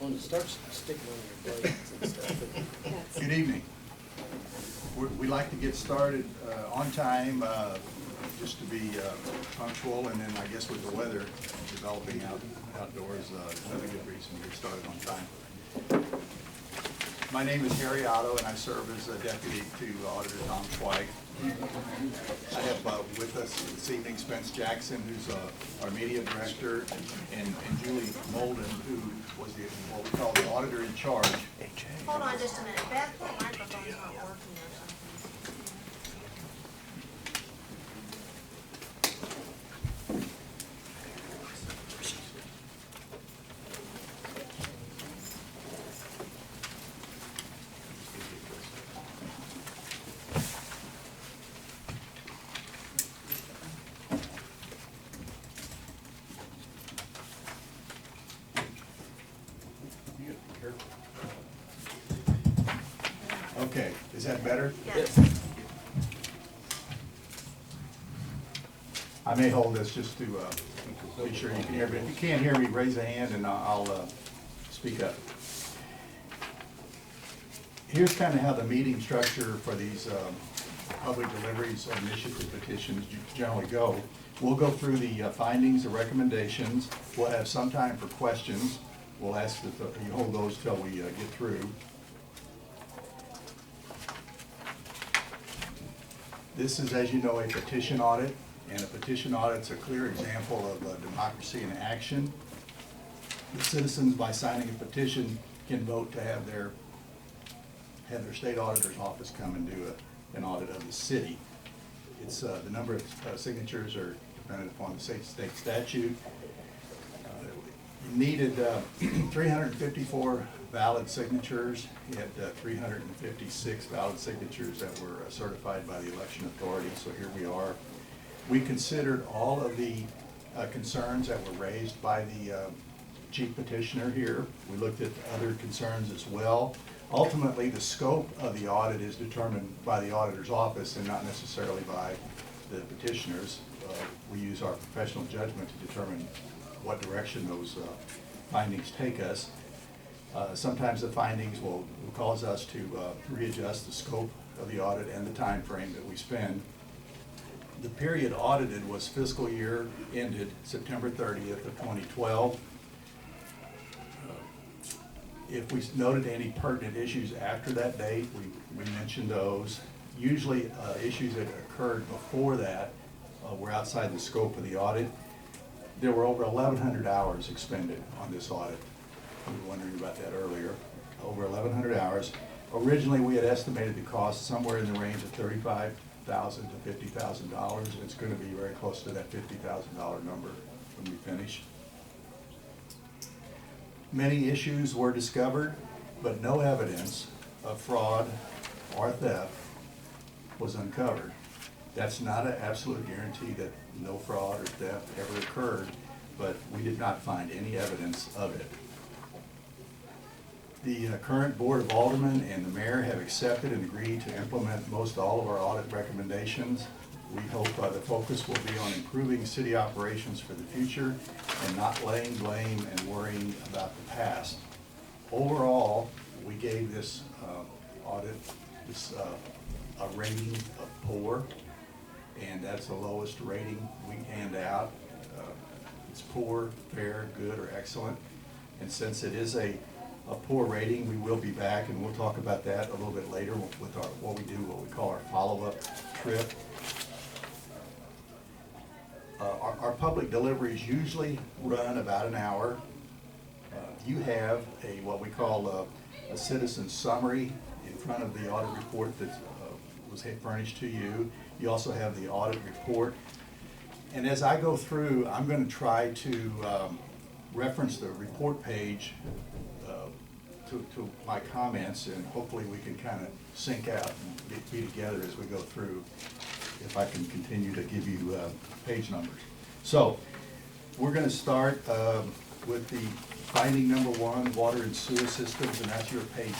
When it starts sticking on your blades and stuff. Good evening. We'd like to get started on time, just to be punctual, and then I guess with the weather developing outdoors, another good reason to get started on time. My name is Harry Otto, and I serve as a deputy to Auditor Tom Schweig. I have with us this evening Spence Jackson, who's our media director, and Julie Molden, who was what we call the auditor in charge. Hold on just a minute. Beth, the microphone's not working or something. Okay, is that better? Yes. I may hold this just to be sure you can hear me. If you can't hear me, raise a hand and I'll speak up. Here's kind of how the meeting structure for these public deliveries of initiative petitions generally go. We'll go through the findings, the recommendations. We'll have some time for questions. We'll ask that you hold those till we get through. This is, as you know, a petition audit, and a petition audit's a clear example of democracy in action. The citizens, by signing a petition, can vote to have their state auditor's office come and do an audit of the city. It's the number of signatures are dependent upon the state statute. You needed 354 valid signatures. You had 356 valid signatures that were certified by the election authority, so here we are. We considered all of the concerns that were raised by the chief petitioner here. We looked at other concerns as well. Ultimately, the scope of the audit is determined by the auditor's office and not necessarily by the petitioners. We use our professional judgment to determine what direction those findings take us. Sometimes the findings will cause us to readjust the scope of the audit and the time frame that we spend. The period audited was fiscal year ended September 30th of 2012. If we noted any pertinent issues after that date, we mentioned those. Usually issues that occurred before that were outside the scope of the audit. There were over 1,100 hours expended on this audit. We were wondering about that earlier. Over 1,100 hours. Originally, we had estimated the cost somewhere in the range of $35,000 to $50,000, and it's going to be very close to that $50,000 number when we finish. Many issues were discovered, but no evidence of fraud or theft was uncovered. That's not an absolute guarantee that no fraud or theft ever occurred, but we did not find any evidence of it. The current Board of Aldermen and the Mayor have accepted and agreed to implement most all of our audit recommendations. We hope the focus will be on improving city operations for the future and not laying blame and worrying about the past. Overall, we gave this audit a rating of poor, and that's the lowest rating we hand out. It's poor, fair, good, or excellent. And since it is a poor rating, we will be back, and we'll talk about that a little bit later with what we call our follow-up trip. Our public deliveries usually run about an hour. You have what we call a citizen summary in front of the audit report that was furnished to you. You also have the audit report. And as I go through, I'm going to try to reference the report page to my comments, and hopefully we can kind of sync out and be together as we go through, if I can continue to give you page numbers. So we're going to start with the finding number 1, water and sewer systems, and that's your page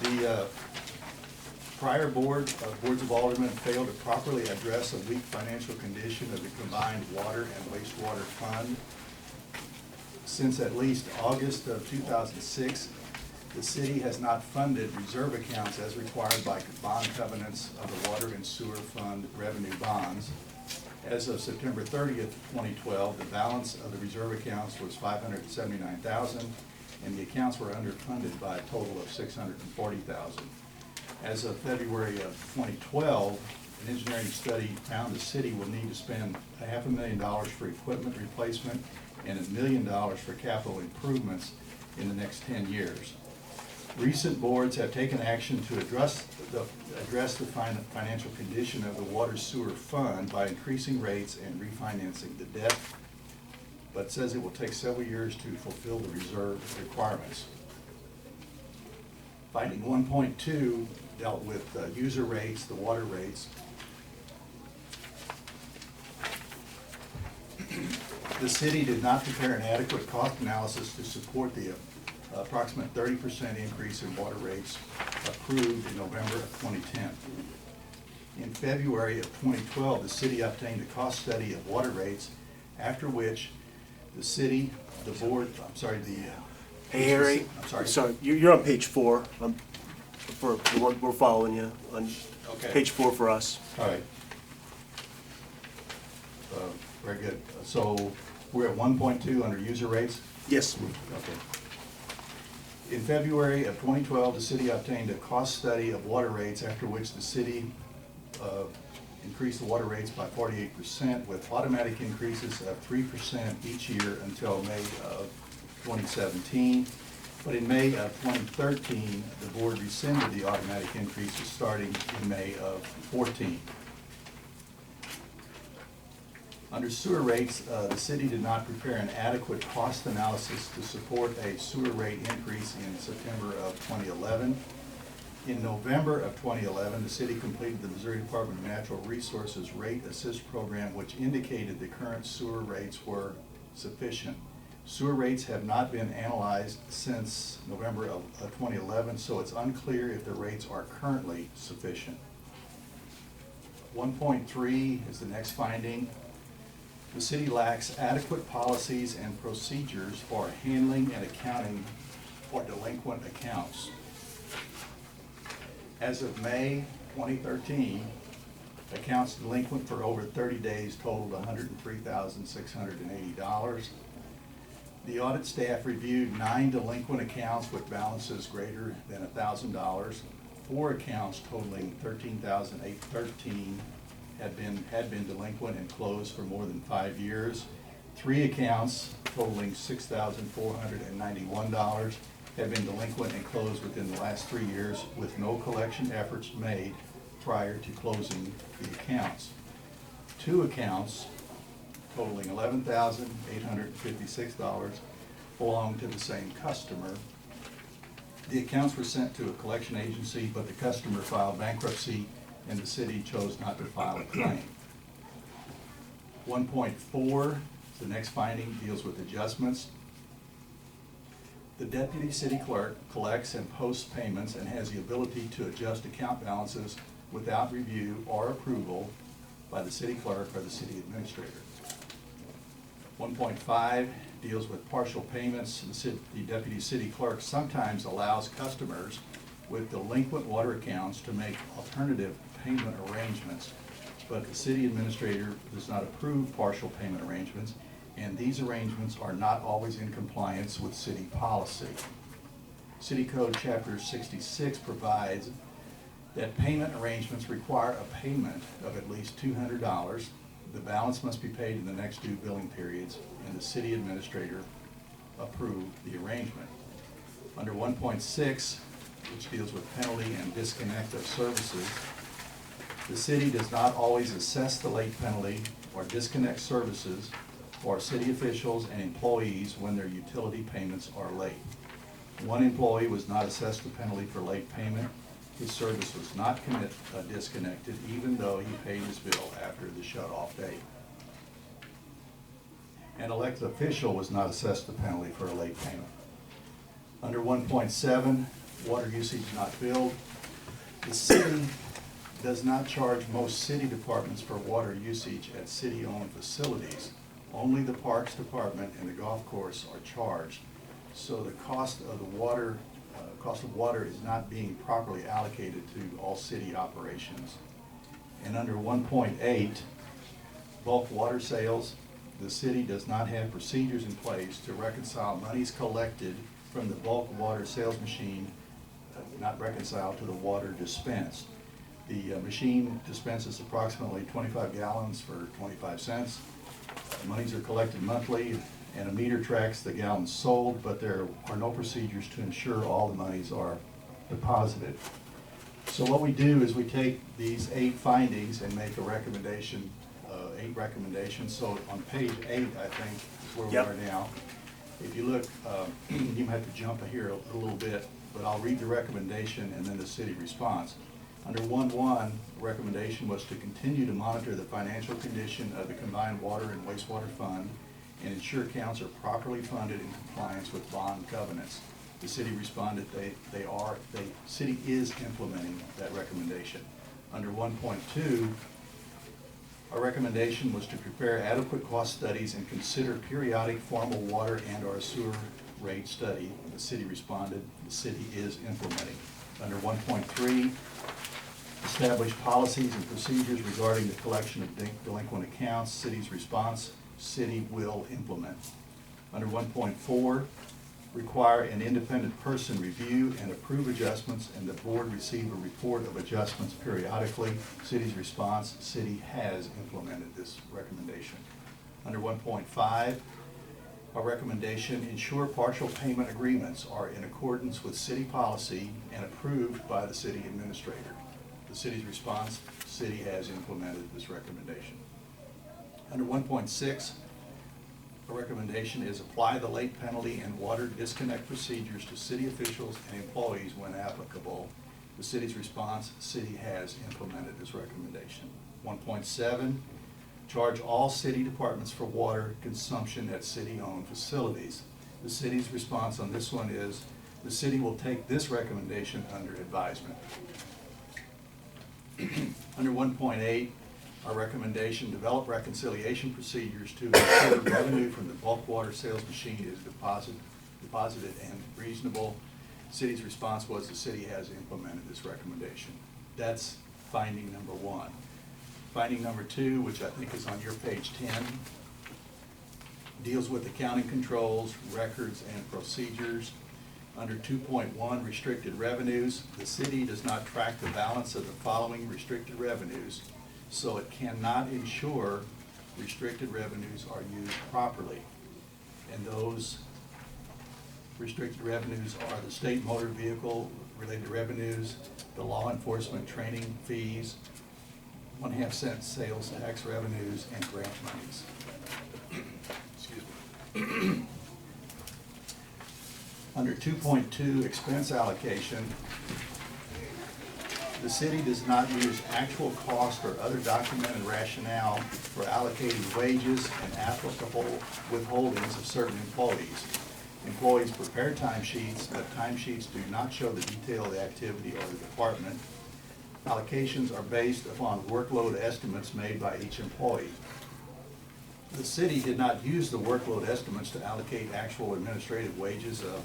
8. The prior boards of aldermen failed to properly address a weak financial condition of the combined water and wastewater fund. Since at least August of 2006, the city has not funded reserve accounts as required by bond covenants of the Water and Sewer Fund revenue bonds. As of September 30th, 2012, the balance of the reserve accounts was $579,000, and the accounts were underfunded by a total of $640,000. As of February of 2012, an engineering study found the city will need to spend $500,000 for equipment replacement and $1 million for capital improvements in the next 10 years. Recent boards have taken action to address the financial condition of the Water Sewer Fund by increasing rates and refinancing the debt, but says it will take several years to fulfill the reserve requirements. Finding 1.2 dealt with user rates, the water rates. The city did not prepare an adequate cost analysis to support the approximate 30% increase in water rates approved in November of 2010. In February of 2012, the city obtained a cost study of water rates, after which the city, the board, I'm sorry, the... Hey, Harry. I'm sorry. You're on page 4. For the one we're following you on Okay. page 4 for us. All right. Very good. So we're at 1.2 under user rates? Yes. Okay. In February of 2012, the city obtained a cost study of water rates, after which the city increased the water rates by 48% with automatic increases of 3% each year until May of 2017. But in May of 2013, the board rescinded the automatic increases starting in May of 2014. Under sewer rates, the city did not prepare an adequate cost analysis to support a sewer rate increase in September of 2011. In November of 2011, the city completed the Missouri Department of Natural Resources Rate Assist Program, which indicated the current sewer rates were sufficient. Sewer rates have not been analyzed since November of 2011, so it's unclear if the rates are currently sufficient. 1.3 is the next finding. The city lacks adequate policies and procedures for handling and accounting for delinquent accounts. As of May 2013, accounts delinquent for over 30 days totaled $103,680. The audit staff reviewed 9 delinquent accounts with balances greater than $1,000. 4 accounts totaling $13,813 had been delinquent and closed for more than 5 years. 3 accounts totaling $6,491 had been delinquent and closed within the last 3 years with no collection efforts made prior to closing the accounts. 2 accounts totaling $11,856 belong to the same customer. The accounts were sent to a collection agency, but the customer filed bankruptcy and the city chose not to file a claim. 1.4, the next finding, deals with adjustments. The deputy city clerk collects and posts payments and has the ability to adjust account balances without review or approval by the city clerk or the city administrator. 1.5 deals with partial payments. The deputy city clerk sometimes allows customers with delinquent water accounts to make alternative payment arrangements, but the city administrator does not approve partial payment arrangements, and these arrangements are not always in compliance with city policy. City Code Chapter 66 provides that payment arrangements require a payment of at least $200. The balance must be paid in the next 2 billing periods, and the city administrator approved the arrangement. Under 1.6, which deals with penalty and disconnect of services, the city does not always assess the late penalty or disconnect services for city officials and employees when their utility payments are late. One employee was not assessed a penalty for late payment. His service was not disconnected, even though he paid his bill after the shut-off date. An elected official was not assessed a penalty for a late payment. Under 1.7, water usage not billed. The city does not charge most city departments for water usage at city-owned facilities. Only the Parks Department and the golf course are charged. So the cost of water is not being properly allocated to all city operations. And under 1.8, bulk water sales, the city does not have procedures in place to reconcile monies collected from the bulk water sales machine, not reconciled to the water dispensed. The machine dispenses approximately 25 gallons for 25 cents. Monies are collected monthly, and a meter tracks the gallons sold, but there are no procedures to ensure all the monies are deposited. So what we do is we take these 8 findings and make a recommendation, 8 recommendations. So on page 8, I think, is where we Yep. are now. If you look, you might have to jump here a little bit, but I'll read the recommendation and then the city response. Under 1.1, the recommendation was to continue to monitor the financial condition of the combined water and wastewater fund and ensure accounts are properly funded in compliance with bond covenants. The city responded the city is implementing that recommendation. Under 1.2, our recommendation was to prepare adequate cost studies and consider periodic formal water and/or sewer rate study. The city responded, the city is implementing. Under 1.3, establish policies and procedures regarding the collection of delinquent accounts. City's response, city will implement. Under 1.4, require an independent person review and approve adjustments and the board receive a report of adjustments periodically. City's response, city has implemented this recommendation. Under 1.5, our recommendation, ensure partial payment agreements are in accordance with city policy and approved by the city administrator. The city's response, city has implemented this recommendation. Under 1.6, a recommendation is apply the late penalty and water disconnect procedures to city officials and employees when applicable. The city's response, city has implemented this recommendation. 1.7, charge all city departments for water consumption at city-owned facilities. The city's response on this one is, the city will take this recommendation under advisement. Under 1.8, our recommendation, develop reconciliation procedures to ensure revenue from the bulk water sales machine is deposited and reasonable. City's response was the city has implemented this recommendation. That's finding number 1. Finding number 2, which I think is on your page 10, deals with accounting controls, records, and procedures. Under 2.1, restricted revenues, the city does not track the balance of the following restricted revenues, so it cannot ensure restricted revenues are used properly. And those restricted revenues are the state motor vehicle related revenues, the law enforcement training fees, 1/2 cent sales tax revenues, and grant monies. Excuse me. Under 2.2, expense allocation, the city does not use actual cost or other documented rationale for allocating wages and applicable withholdings of certain employees. Employees prepare timesheets, but timesheets do not show the detail of the activity or the department. Allocations are based upon workload estimates made by each employee. The city did not use the workload estimates to allocate actual administrative wages of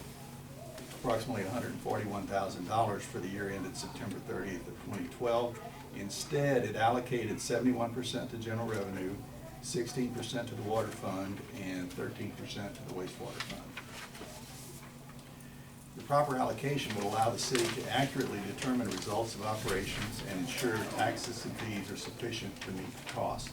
approximately $141,000 for the year ended September 30th of 2012. Instead, it allocated 71% to general revenue, 16% to the water fund, and 13% to the wastewater fund. The proper allocation will allow the city to accurately determine results of operations and ensure taxes and fees are sufficient to meet the cost.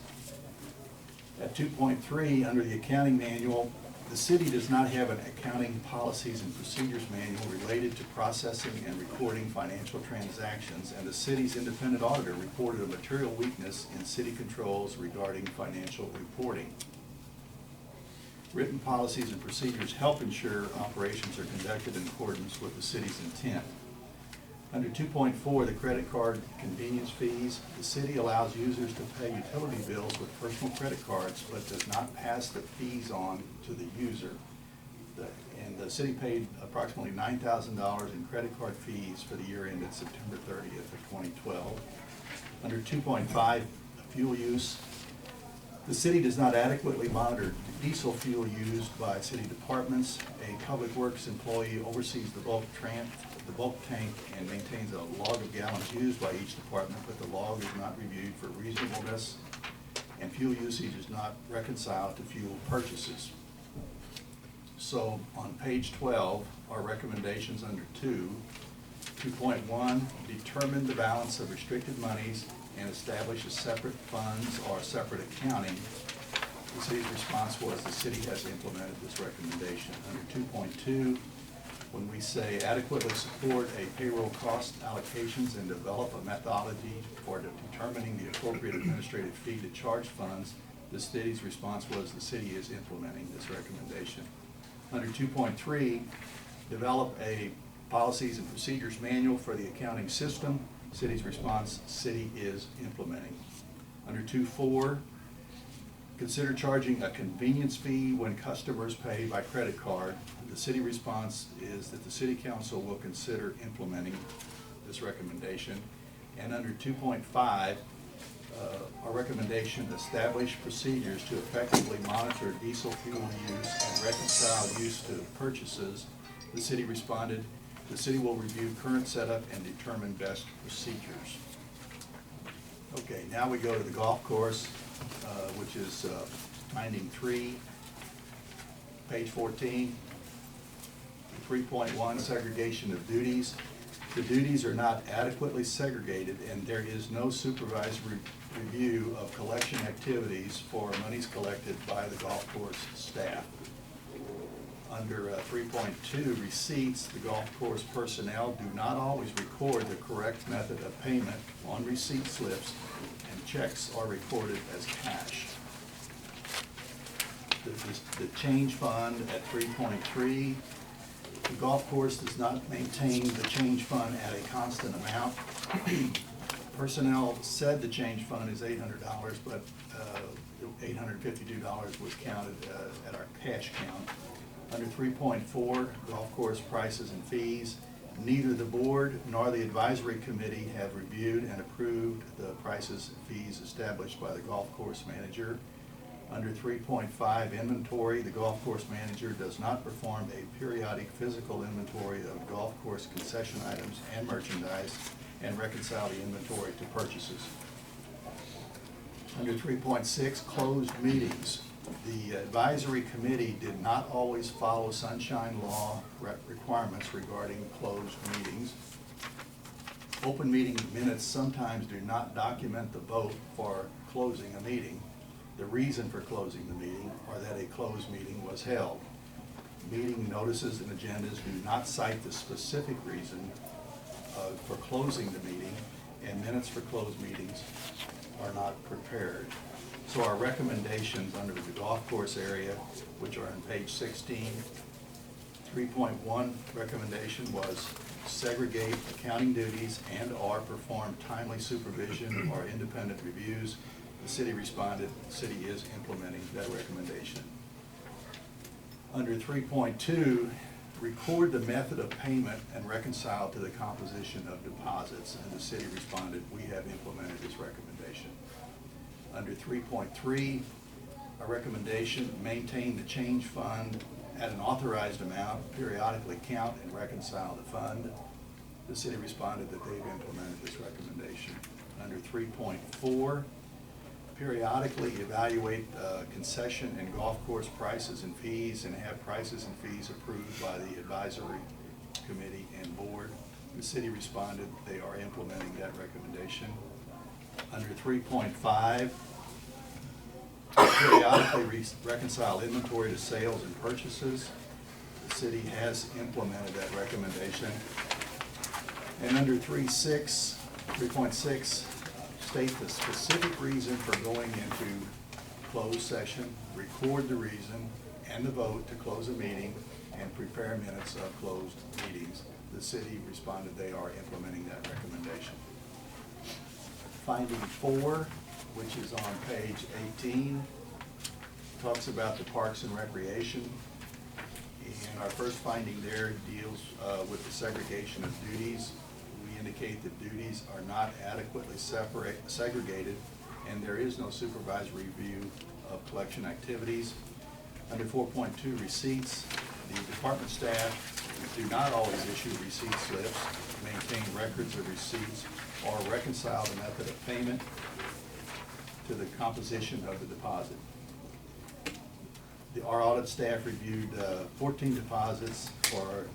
At 2.3, under the accounting manual, the city does not have an accounting policies and procedures manual related to processing and recording financial transactions, and the city's independent auditor reported a material weakness in city controls regarding financial reporting. Written policies and procedures help ensure operations are conducted in accordance with the city's intent. Under 2.4, the credit card convenience fees, the city allows users to pay utility bills with personal credit cards, but does not pass the fees on to the user. And the city paid approximately $9,000 in credit card fees for the year ended September 30th of 2012. Under 2.5, fuel use, The city does not adequately monitor diesel fuel used by city departments. A public works employee oversees the bulk tank and maintains a log of gallons used by each department, but the log is not reviewed for reasonableness, and fuel usage is not reconciled to fuel purchases. So on page 12, our recommendations under 2.1, determine the balance of restricted monies and establish a separate funds or separate accounting. The city's response was the city has implemented this recommendation. Under 2.2, when we say adequately support a payroll cost allocations and develop a methodology for determining the appropriate administrative fee to charge funds, the city's response was the city is implementing this recommendation. Under 2.3, develop a policies and procedures manual for the accounting system. City's response, city is implementing. Under 2.4, consider charging a convenience fee when customers pay by credit card. The city response is that the city council will consider implementing this recommendation. And under 2.5, our recommendation, establish procedures to effectively monitor diesel fuel use and reconcile use to purchases. The city responded, the city will review current setup and determine best procedures. Okay, now we go to the golf course, which is finding 3, page 14. 3.1, segregation of duties. The duties are not adequately segregated, and there is no supervised review of collection activities for monies collected by the golf course staff. Under 3.2, receipts, the golf course personnel do not always record the correct method of payment on receipt slips, and checks are recorded as cash. The change fund at 3.3, the golf course does not maintain the change fund at a constant amount. Personnel said the change fund is $800, but $852 was counted at our cash count. Under 3.4, golf course prices and fees, neither the board nor the advisory committee have reviewed and approved the prices and fees established by the golf course manager. Under 3.5, inventory, the golf course manager does not perform a periodic physical inventory of golf course concession items and merchandise and reconcile the inventory to purchases. Under 3.6, closed meetings. The advisory committee did not always follow sunshine law requirements regarding closed meetings. Open meeting minutes sometimes do not document the vote for closing a meeting. The reason for closing the meeting or that a closed meeting was held. Meeting notices and agendas do not cite the specific reason for closing the meeting, and minutes for closed meetings are not prepared. So our recommendations under the golf course area, which are on page 16, 3.1 recommendation was segregate accounting duties and or perform timely supervision or independent reviews. The city responded, the city is implementing that recommendation. Under 3.2, record the method of payment and reconcile to the composition of deposits, and the city responded, we have implemented this recommendation. Under 3.3, a recommendation, maintain the change fund at an authorized amount, periodically count and reconcile the fund. The city responded that they've implemented this recommendation. Under 3.4, periodically evaluate concession and golf course prices and fees and have prices and fees approved by the advisory committee and board. The city responded they are implementing that recommendation. Under 3.5, periodically reconcile inventory to sales and purchases. The city has implemented that recommendation. And under 3.6, state the specific reason for going into closed session, record the reason and the vote to close a meeting, and prepare minutes of closed meetings. The city responded they are implementing that recommendation. Finding 4, which is on page 18, talks about the parks and recreation. And our first finding there deals with the segregation of duties. We indicate that duties are not adequately segregated, and there is no supervisory review of collection activities. Under 4.2 receipts, the department staff do not always issue receipt slips, maintain records of receipts, or reconcile the method of payment to the composition of the deposit. Our audit staff reviewed 14 deposits. For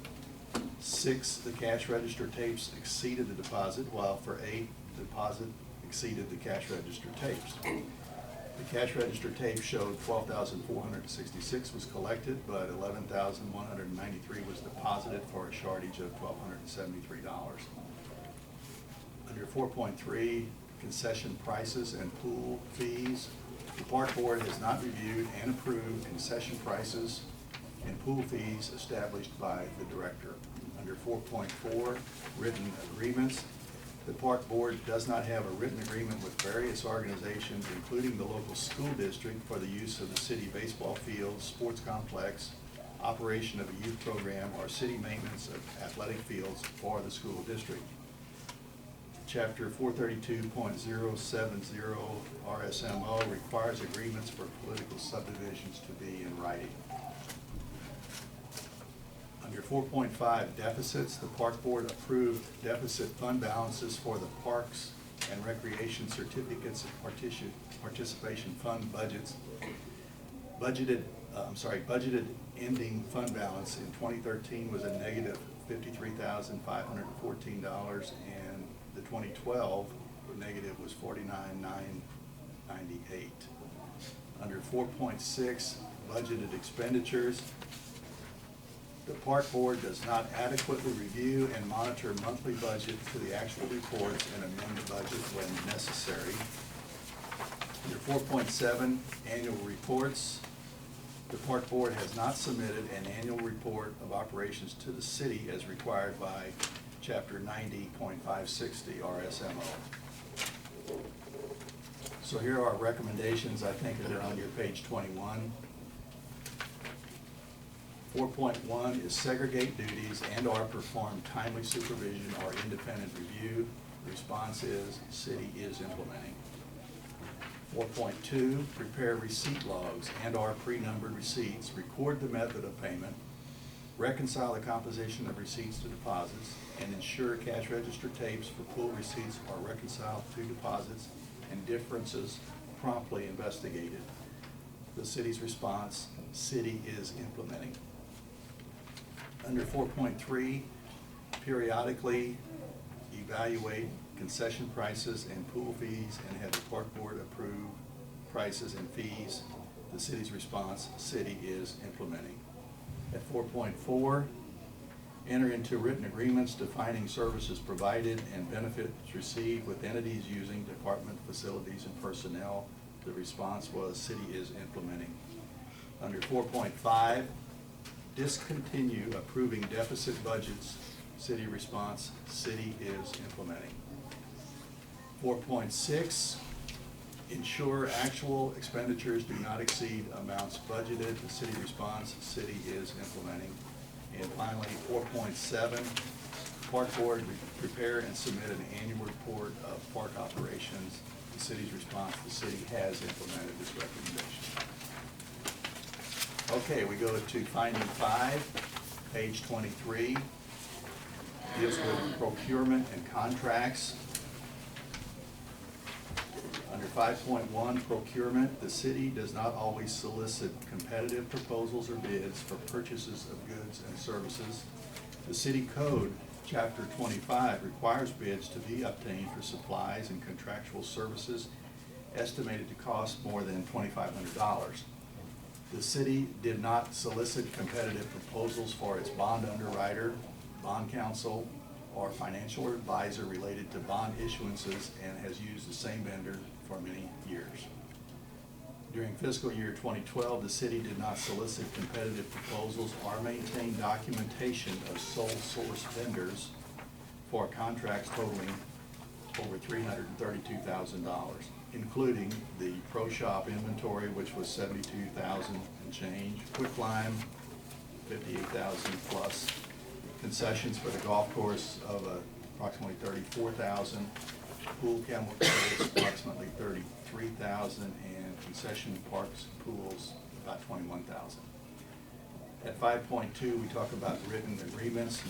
6, the cash register tapes exceeded the deposit, while for 8, the deposit exceeded the cash register tapes. The cash register tape showed $12,466 was collected, but $11,193 was deposited for a shortage of $1,273. Under 4.3, concession prices and pool fees, the park board has not reviewed and approved concession prices and pool fees established by the director. Under 4.4, written agreements, the park board does not have a written agreement with various organizations, including the local school district, for the use of the city baseball field, sports complex, operation of a youth program, or city maintenance of athletic fields for the school district. Chapter 432.070 RSMO requires agreements for political subdivisions to be in writing. Under 4.5 deficits, the park board approved deficit fund balances for the parks and recreation certificates of participation fund budgets. Budgeted ending fund balance in 2013 was a negative $53,514, and the 2012 negative was $49,998. Under 4.6 budgeted expenditures, the park board does not adequately review and monitor monthly budget to the actual reports and amend the budget when necessary. Under 4.7 annual reports, the park board has not submitted an annual report of operations to the city as required by Chapter 90.560 RSMO. So here are our recommendations. I think they're on your page 21. 4.1 is segregate duties and/or perform timely supervision or independent review. The response is city is implementing. 4.2, prepare receipt logs and/or pre-numbered receipts, record the method of payment, reconcile the composition of receipts to deposits, and ensure cash register tapes for pool receipts are reconciled to deposits and differences promptly investigated. The city's response, city is implementing. Under 4.3, periodically evaluate concession prices and pool fees and have the park board approve prices and fees. The city's response, city is implementing. At 4.4, enter into written agreements defining services provided and benefits received with entities using department facilities and personnel. The response was city is implementing. Under 4.5, discontinue approving deficit budgets. City response, city is implementing. 4.6, ensure actual expenditures do not exceed amounts budgeted. The city response, city is implementing. And finally, 4.7, park board prepare and submit an annual report of park operations. The city's response, the city has implemented this recommendation. Okay, we go to finding 5, page 23. Deals with procurement and contracts. Under 5.1, procurement, the city does not always solicit competitive proposals or bids for purchases of goods and services. The city code, chapter 25, requires bids to be obtained for supplies and contractual services estimated to cost more than $2,500. The city did not solicit competitive proposals for its bond underwriter, bond counsel, or financial advisor related to bond issuances and has used the same vendor for many years. During fiscal year 2012, the city did not solicit competitive proposals or maintain documentation of sole source vendors for contracts totaling over $332,000, including the Pro Shop inventory, which was $72,000 and change, Quicklime, $58,000 plus, concessions for the golf course of approximately $34,000, pool chemical is approximately 33,000, and concession parks and pools about 21,000. At 5.2, we talk about written agreements.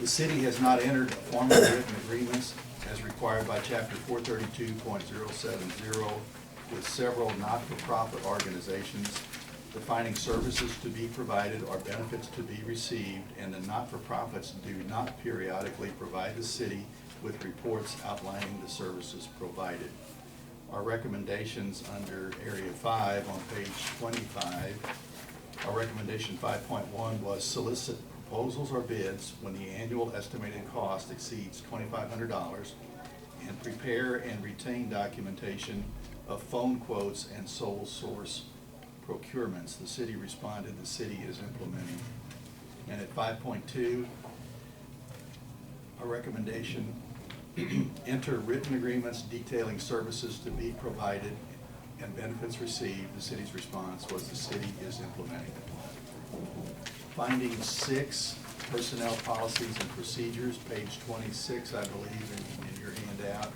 The city has not entered formal written agreements as required by Chapter 432.070 with several not-for-profit organizations defining services to be provided or benefits to be received, and the not-for-profits do not periodically provide the city with reports outlining the services provided. Our recommendations under Area 5 on page 25, our recommendation 5.1 was solicit proposals or bids when the annual estimated cost exceeds $2,500, and prepare and retain documentation of phone quotes and sole source procurements. The city responded, the city is implementing. And at 5.2, a recommendation, enter written agreements detailing services to be provided and benefits received. The city's response was the city is implementing. Finding 6, personnel policies and procedures, page 26, I believe, in your handout.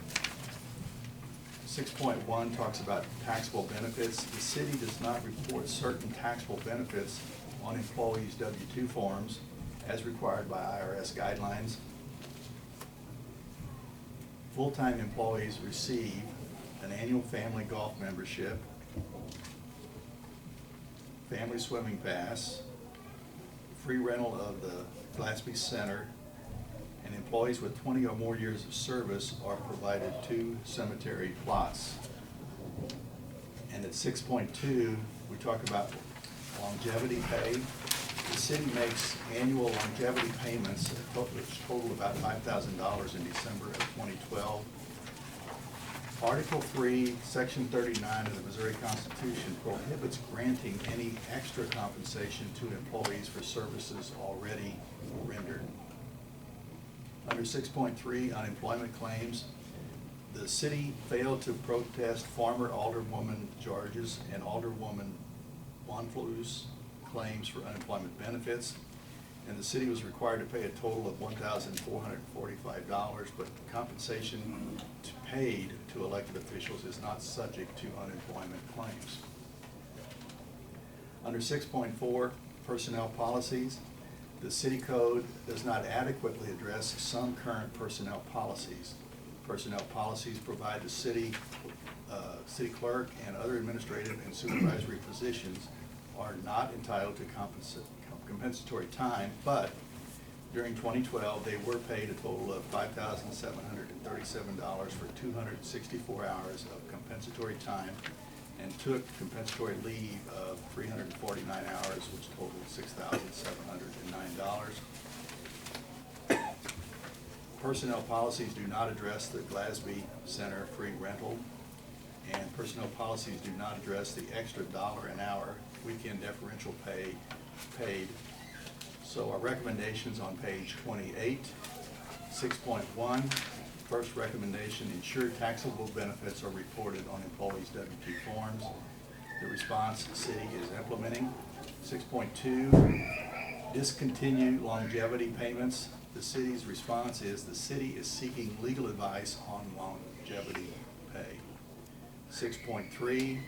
6.1 talks about taxable benefits. The city does not report certain taxable benefits on employees' W-2 forms as required by IRS guidelines. Full-time employees receive an annual family golf membership, family swimming pass, free rental of the Glasby Center, and employees with 20 or more years of service are provided 2 cemetery plots. And at 6.2, we talk about longevity pay. The city makes annual longevity payments which total about $5,000 in December of 2012. Article 3, Section 39 of the Missouri Constitution prohibits granting any extra compensation to employees for services already rendered. Under 6.3, unemployment claims, the city failed to protest former Alderwoman George's and Alderwoman Bonfleu's claims for unemployment benefits, and the city was required to pay a total of $1,445, but compensation paid to elected officials is not subject to unemployment claims. Under 6.4, personnel policies, the city code does not adequately address some current personnel policies. Personnel policies provide the city clerk and other administrative and supervisory positions are not entitled to compensatory time, but during 2012, they were paid a total of $5,737 for 264 hours of compensatory time and took compensatory leave of 349 hours, which totaled $6,709. Personnel policies do not address the Glasby Center free rental, and personnel policies do not address the extra $1 an hour weekend differential pay paid. So our recommendations on page 28, 6.1, first recommendation, ensure taxable benefits are reported on employees' W-2 forms. The response, the city is implementing. 6.2, discontinue longevity payments. The city's response is the city is seeking legal advice on longevity pay. 6.3,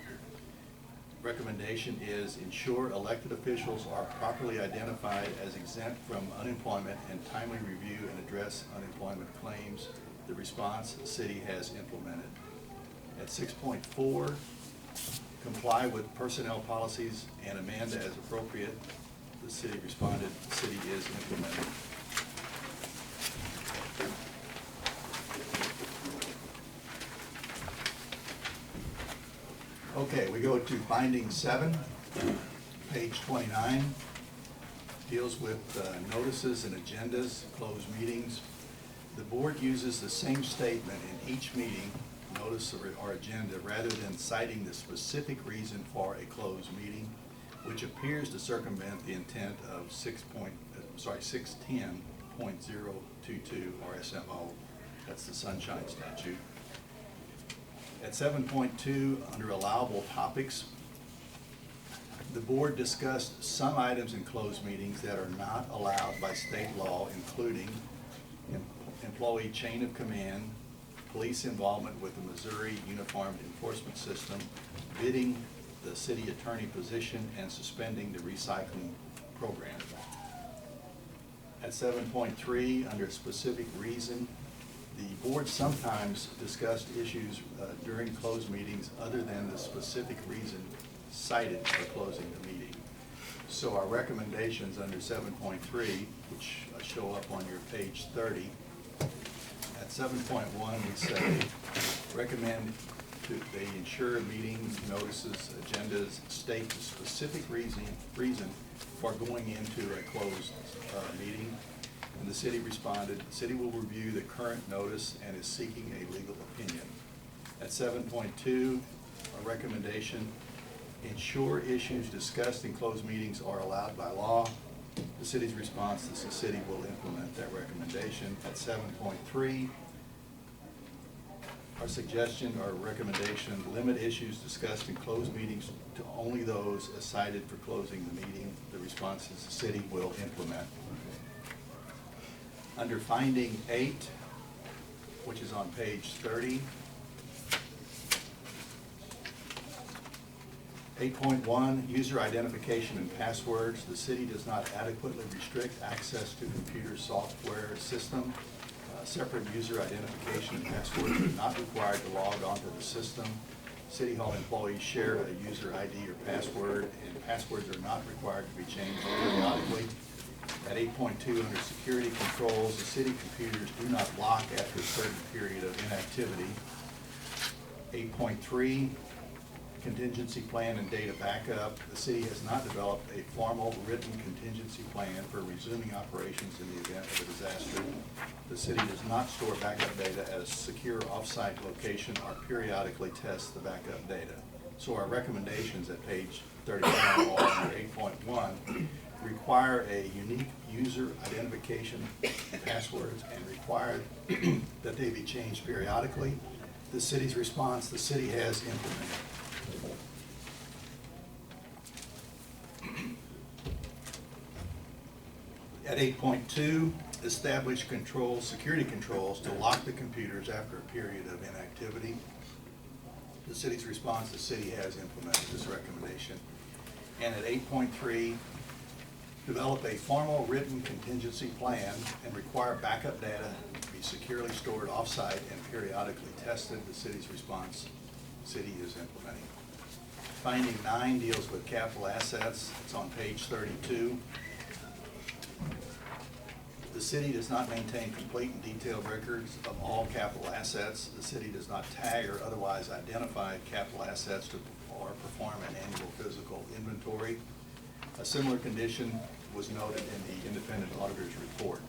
recommendation is ensure elected officials are properly identified as exempt from unemployment and timely review and address unemployment claims. The response, the city has implemented. At 6.4, comply with personnel policies and amend as appropriate. The city responded, the city is implementing. Okay, we go to finding 7, page 29, deals with notices and agendas, closed meetings. The board uses the same statement in each meeting, notice or agenda, rather than citing the specific reason for a closed meeting, which appears to circumvent the intent of 610.022 RSMO. That's the Sunshine Statute. At 7.2, under allowable topics, the board discussed some items in closed meetings that are not allowed by state law, including employee chain of command, police involvement with the Missouri Uniform Enforcement System, bidding the city attorney position, and suspending the recycling program. At 7.3, under specific reason, the board sometimes discussed issues during closed meetings other than the specific reason cited for closing the meeting. So our recommendations under 7.3, which show up on your page 30, at 7.1 we say, recommend they ensure meetings, notices, agendas state the specific reason for going into a closed meeting. And the city responded, the city will review the current notice and is seeking a legal opinion. At 7.2, a recommendation, ensure issues discussed in closed meetings are allowed by law. The city's response is the city will implement that recommendation. At 7.3, our suggestion or recommendation, limit issues discussed in closed meetings to only those cited for closing the meeting. The response is the city will implement. Under finding 8, which is on page 30, 8.1, user identification and passwords. The city does not adequately restrict access to computer software system. Separate user identification and passwords are not required to log onto the system. City Hall employees share a user ID or password, and passwords are not required to be changed periodically. At 8.2, under security controls, the city computers do not lock after a certain period of inactivity. 8.3, contingency plan and data backup. The city has not developed a formal written contingency plan for resuming operations in the event of a disaster. The city does not store backup data at a secure off-site location or periodically test the backup data. So our recommendations at page 31 are under 8.1 require a unique user identification and passwords and require that they be changed periodically. The city's response, the city has implemented. At 8.2, establish security controls to lock the computers after a period of inactivity. The city's response, the city has implemented this recommendation. And at 8.3, develop a formal written contingency plan and require backup data to be securely stored off-site and periodically tested. The city's response, the city is implementing. Finding 9 deals with capital assets. It's on page 32. The city does not maintain complete and detailed records of all capital assets. The city does not tag or otherwise identify capital assets or perform an annual physical inventory. A similar condition was noted in the independent auditor's report.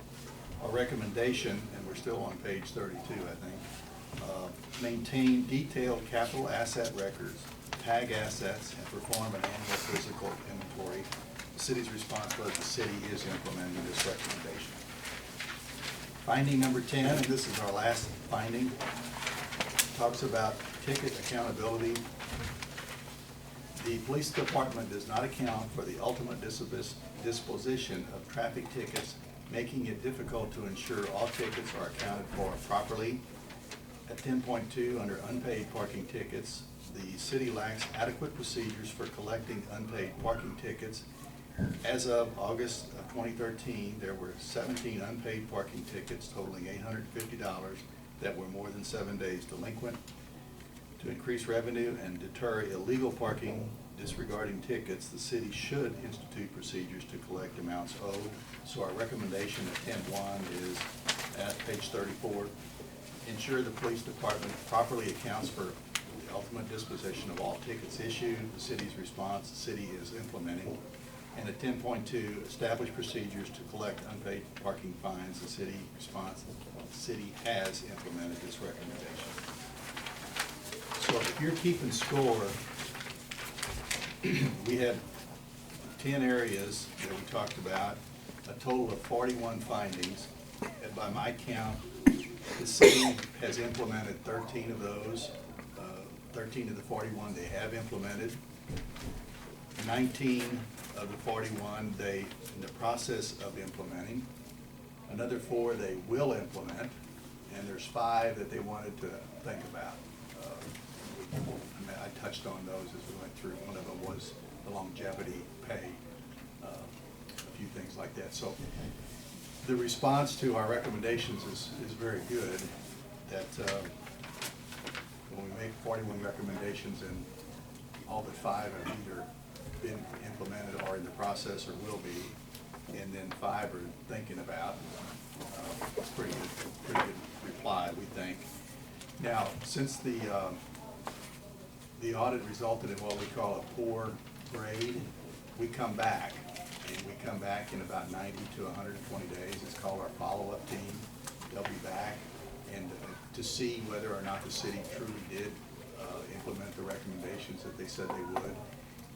Our recommendation, and we're still on page 32, I think, maintain detailed capital asset records, tag assets, and perform an annual physical inventory. The city's response was the city is implementing this recommendation. Finding number 10, and this is our last finding, talks about ticket accountability. The police department does not account for the ultimate disposition of traffic tickets, making it difficult to ensure all tickets are accounted for properly. At 10.2, under unpaid parking tickets, the city lacks adequate procedures for collecting unpaid parking tickets. As of August of 2013, there were 17 unpaid parking tickets totaling $850 that were more than 7 days delinquent. To increase revenue and deter illegal parking disregarding tickets, the city should institute procedures to collect amounts owed. So our recommendation at 10.1 is at page 34. Ensure the police department properly accounts for the ultimate disposition of all tickets issued. The city's response, the city is implementing. And at 10.2, establish procedures to collect unpaid parking fines. The city response, the city has implemented this recommendation. So if you're keeping score, we had 10 areas that we talked about, a total of 41 findings. And by my count, the city has implemented 13 of those. 13 of the 41 they have implemented. 19 of the 41 they in the process of implementing. Another 4 they will implement. and there's 5 that they wanted to think about. I touched on those as we went through. One of them was the longevity pay, a few things like that. So the response to our recommendations is very good. That when we make 41 recommendations and all but 5 have either been implemented or in the process or will be, and then 5 are thinking about, it's pretty good reply, we think. Now, since the audit resulted in what we call a poor grade, we come back, and we come back in about 90 to 120 days. It's called our follow-up team. They'll be back and to see whether or not the city truly did implement the recommendations that they said they would,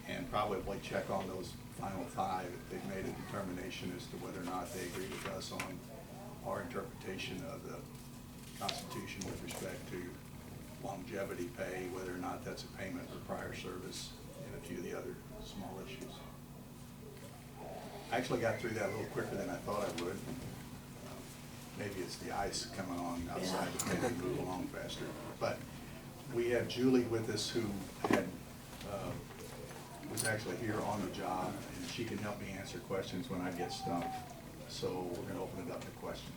and probably check on those final 5 if they've made a determination as to whether or not they agree with us on our interpretation of the Constitution with respect to longevity pay, whether or not that's a payment for prior service, and a few of the other small issues. I actually got through that a little quicker than I thought I would. Maybe it's the ice coming on outside that made me move along faster. But we have Julie with us, who had was actually here on the job, and she can help me answer questions when I get stumped. So we're going to open it up to questions.